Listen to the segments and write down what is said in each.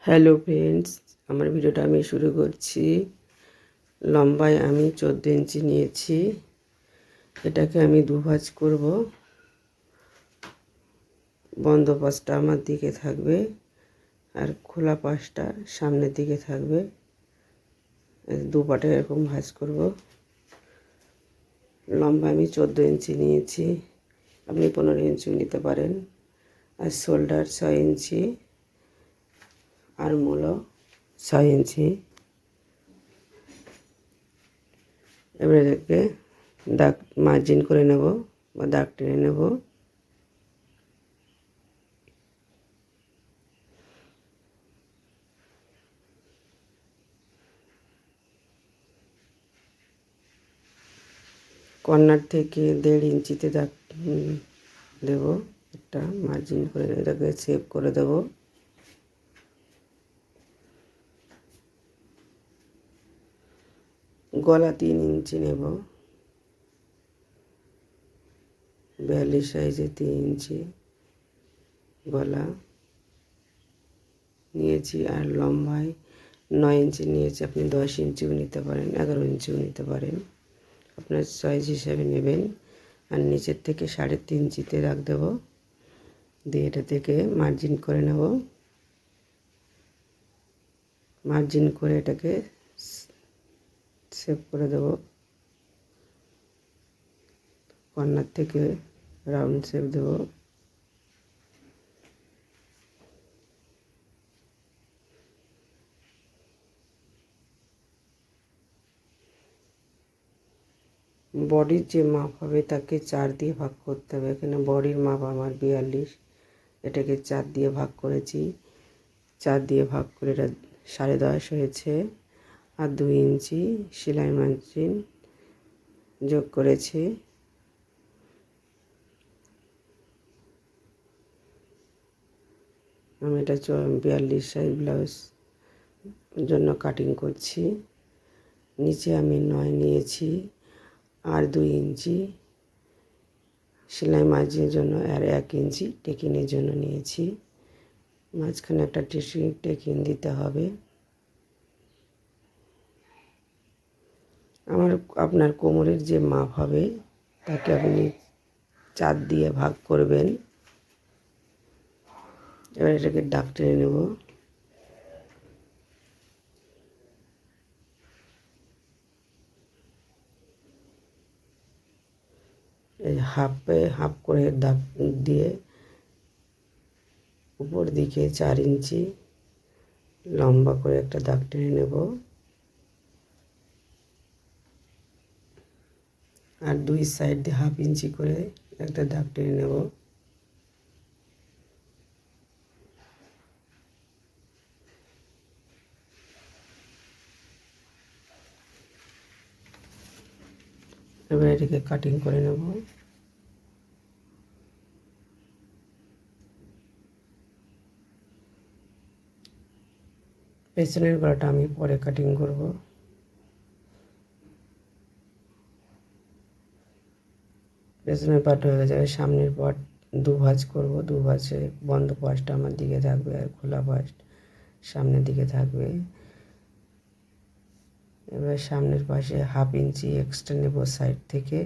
Hello friends, আমার ভিডিওটা আমি শুরু করছি। লম্বায় আমি 14 ইঞ্চি নিয়েছি। এটাকে আমি দুভাঁজ করব। বন্ধ পাশটা আমার দিকে থাকবে আর খোলা পাশটা সামনের দিকে থাকবে। দু পাটে এরকম ভাঁজ করব। লম্বা আমি 14 ইঞ্চি নিয়েছি, আপনি 15 ইঞ্চিও নিতে পারেন। আর শোল্ডার 6 ইঞ্চি, আর মূলো 6 ইঞ্চি। এবারে এটাকে দাগ মার্জিন করে নেব বা দাগ টেনে নেব। কর্নার থেকে 1.5 ইঞ্চিতে দাগ দেব। একটা মার্জিন করে এটাকে শেপ করে দেব। গলা 3 ইঞ্চি নেব, 42 সাইজে 3 ইঞ্চি গলা নিয়েছি। আর লম্বায় 9 ইঞ্চি নিয়েছি, আপনি 10 ইঞ্চিও নিতে পারেন, 11 ইঞ্চিও নিতে পারেন, আপনার সাইজ হিসাবে নেবেন। আর নিচের থেকে 3.5 ইঞ্চিতে দাগ দেব, দিয়ে এটা থেকে মার্জিন করে নেব। মার্জিন করে এটাকে শেপ করে দেব। কর্নার থেকে রাউন্ড শেপ দেব। বডির যে মাপ হবে তাকে 4 দিয়ে ভাগ করতে হবে। এখানে বডির মাপ আমার 42, এটাকে 4 দিয়ে ভাগ করেছি। 4 দিয়ে ভাগ করে এটা 10.5 হয়েছে। আর 2 ইঞ্চি সেলাই মার্জিন যোগ করেছি। আমি এটা 42 সাইজ ব্লাউজ জন্য কাটিং করছি। নিচে আমি 9 নিয়েছি, আর 2 ইঞ্চি সেলাই মার্জিনের জন্য, আর 1 ইঞ্চি টেকিনের জন্য নিয়েছি। মাঝখানে একটা টেকিন দিতে হবে। আপনার কোমরের যে মাপ হবে তাকে আপনি 4 দিয়ে ভাগ করবেন। এবার এটাকে দাগ টেনে নেব। এই হাফ করে দাগ দিয়ে উপর দিকে 4 ইঞ্চি লম্বা করে একটা দাগ টেনে নেব। আর 2 সাইড দিয়ে 1/2 ইঞ্চি করে একটা দাগ টেনে নেব। এবার এটাকে কাটিং করে নেব। পেছনের গলাটা আমি পরে কাটিং করব। পেছনের পার্ট হয়ে যাবে, সামনের পার্ট দুভাঁজ করব। দুভাঁজে বন্ধ পাশটা আমার দিকে থাকবে আর খোলা পাশ সামনের দিকে থাকবে। এবার সামনের পাশে 1/2 ইঞ্চি এক্সট্রা নেব সাইড থেকে,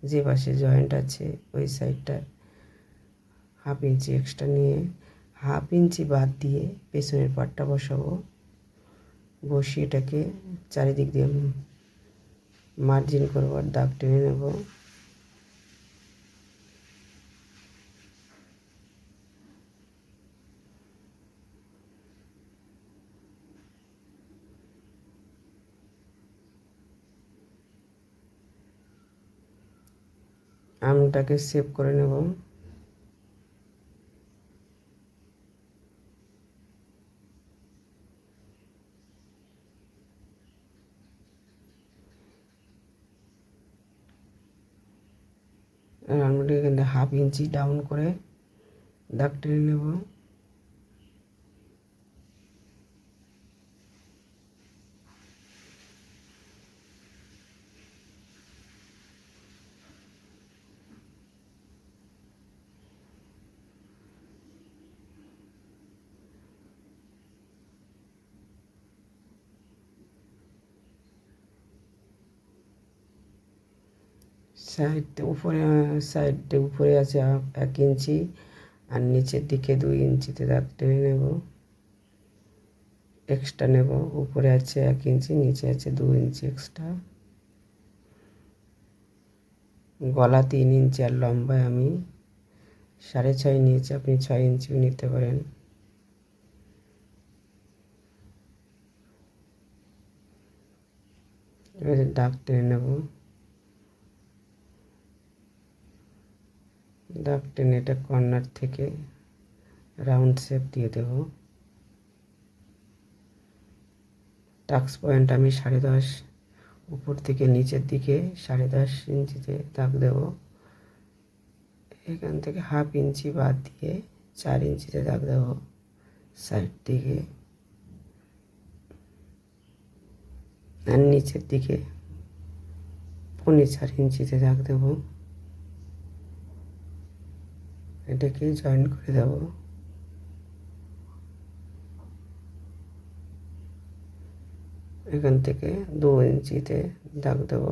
যে পাশে জয়েন্ট আছে ওই সাইডটা 1/2 ইঞ্চি এক্সট্রা নিয়ে 1/2 ইঞ্চি বাদ দিয়ে পেছনের পাটটা বসাবো। বসিয়ে এটাকে চারিদিক দিয়ে মার্জিন করব আর দাগ টেনে নেব। আমটাকে সেভ করে নেব। আমটাকে এখানে 1/2 ইঞ্চি ডাউন করে দাগ টেনে নেব। সাইডে উপরে আছে 1 ইঞ্চি, আর নিচের দিকে 2 ইঞ্চিতে দাগ টেনে নেব, এক্সট্রা নেব। উপরে আছে 1 ইঞ্চি, নিচে আছে 2 ইঞ্চি এক্সট্রা। গলা 3 ইঞ্চি আর লম্বায় আমি 6.5 নিয়েছি, আপনি 6 ইঞ্চিও নিতে পারেন। এবারে দাগ টেনে নেব, দাগ টেনে এটা কর্নার থেকে রাউন্ড শেপ দিয়ে দেব। টাক্স পয়েন্ট আমি 10.5, উপর থেকে নিচের দিকে 10.5 ইঞ্চিতে দাগ দেব। এখান থেকে 1/2 ইঞ্চি বাদ দিয়ে 4 ইঞ্চিতে দাগ দেব সাইড দিকে, আর নিচের দিকে 4.5 ইঞ্চিতে দাগ দেব। এটাকে জয়েন করে দেব। এখান থেকে 2 ইঞ্চিতে দাগ দেব।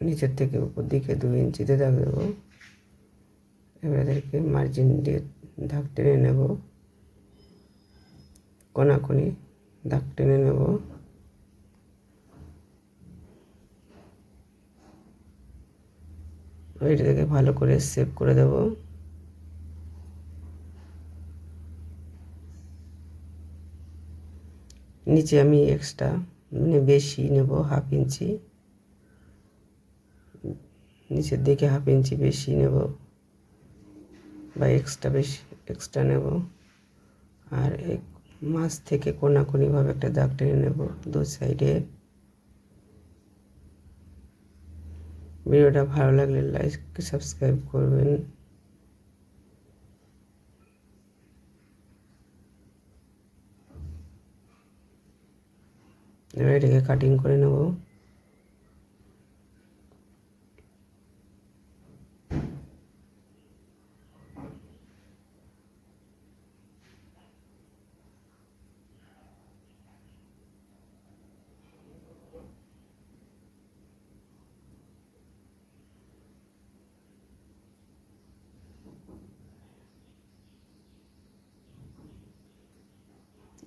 নিচের থেকে উপর দিকে 2 ইঞ্চিতে দাগ দেব। এবার এদেরকে মার্জিন দিয়ে দাগ টেনে নেব, কোনাকুনি দাগ টেনে নেব। এটাকে ভালো করে শেপ করে দেব। নিচে আমি এক্সট্রা মানে বেশি নেব 1/2 ইঞ্চি, নিচের দিকে 1/2 ইঞ্চি বেশি নেব বা এক্সট্রা নেব। আর মাছ থেকে কোনাকুনিভাবে একটা দাগ টেনে নেব 2 সাইডে। ভিডিওটা ভালো লাগলে লাইক সাবস্ক্রাইব করবেন। এবার এটাকে কাটিং করে নেব।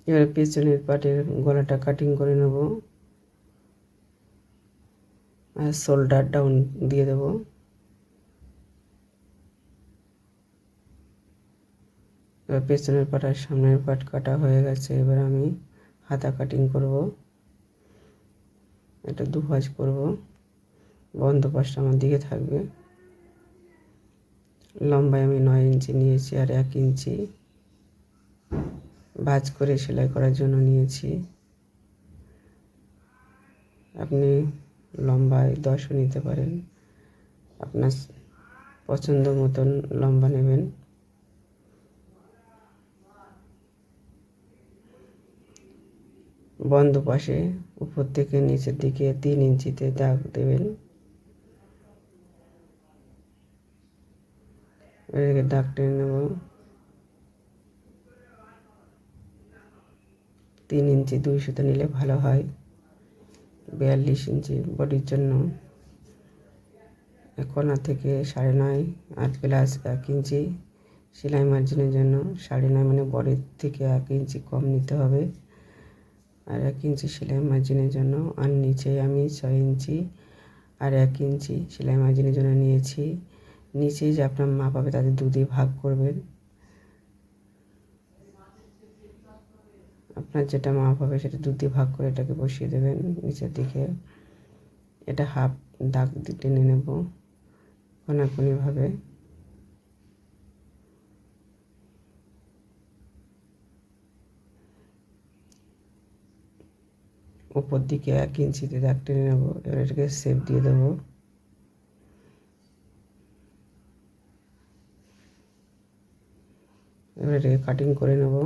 এবার পেছনের পাটের গলাটা কাটিং করে নেব, আর শোল্ডার ডাউন দিয়ে দেব। এবার পেছনের পাট আর সামনের পাট কাটা হয়ে গেছে। এবার আমি হাতা কাটিং করব। এটা 2 ভাঁজ করব, বন্ধ পাশটা আমার দিকে থাকবে। লম্বায় আমি 9 ইঞ্চি নিয়েছি, আর 1 ইঞ্চি ভাঁজ করে সেলাই করার জন্য নিয়েছি। আপনি লম্বায় 10ও নিতে পারেন, আপনার পছন্দ মতন লম্বা নেবেন। বন্ধ পাশে উপর থেকে নিচের দিকে 3 ইঞ্চিতে দাগ দেবেন। এদিকে দাগ টেনে নেব। 3 ইঞ্চি 2 সুতো নিলে ভালো হয়। 42 ইঞ্চি বডির জন্য কোনা থেকে 9.5 আর প্লাস 1 ইঞ্চি সেলাই মার্জিনের জন্য 9.5, মানে বডির থেকে 1 ইঞ্চি কম নিতে হবে। আর 1 ইঞ্চি সেলাই মার্জিনের জন্য, আর নিচে আমি 6 ইঞ্চি আর 1 ইঞ্চি সেলাই মার্জিনের জন্য নিয়েছি। নিচে যে আপনার মাপ হবে তাদের 2 দিয়ে ভাগ করবেন। আপনার যেটা মাপ হবে সেটা 2 দিয়ে ভাগ করে এটাকে বসিয়ে দেবেন নিচের দিকে। এটা 1/2 দাগ দিয়ে টেনে নেব কোনাকুনিভাবে। উপর দিকে 1 ইঞ্চিতে দাগ টেনে নেব। এবার এটাকে শেপ দিয়ে দেবো। এবার এটাকে কাটিং করে নেব।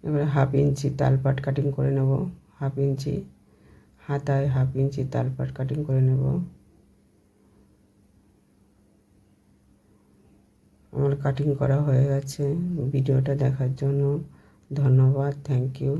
এবারে 1/2 ইঞ্চি তালপাট কাটিং করে নেব। 1/2 ইঞ্চি হাতায় 1/2 ইঞ্চি তালপাট কাটিং করে নেব। আমার কাটিং করা হয়ে গেছে। ভিডিওটা দেখার জন্য ধন্যবাদ, থ্যাংক ইউ।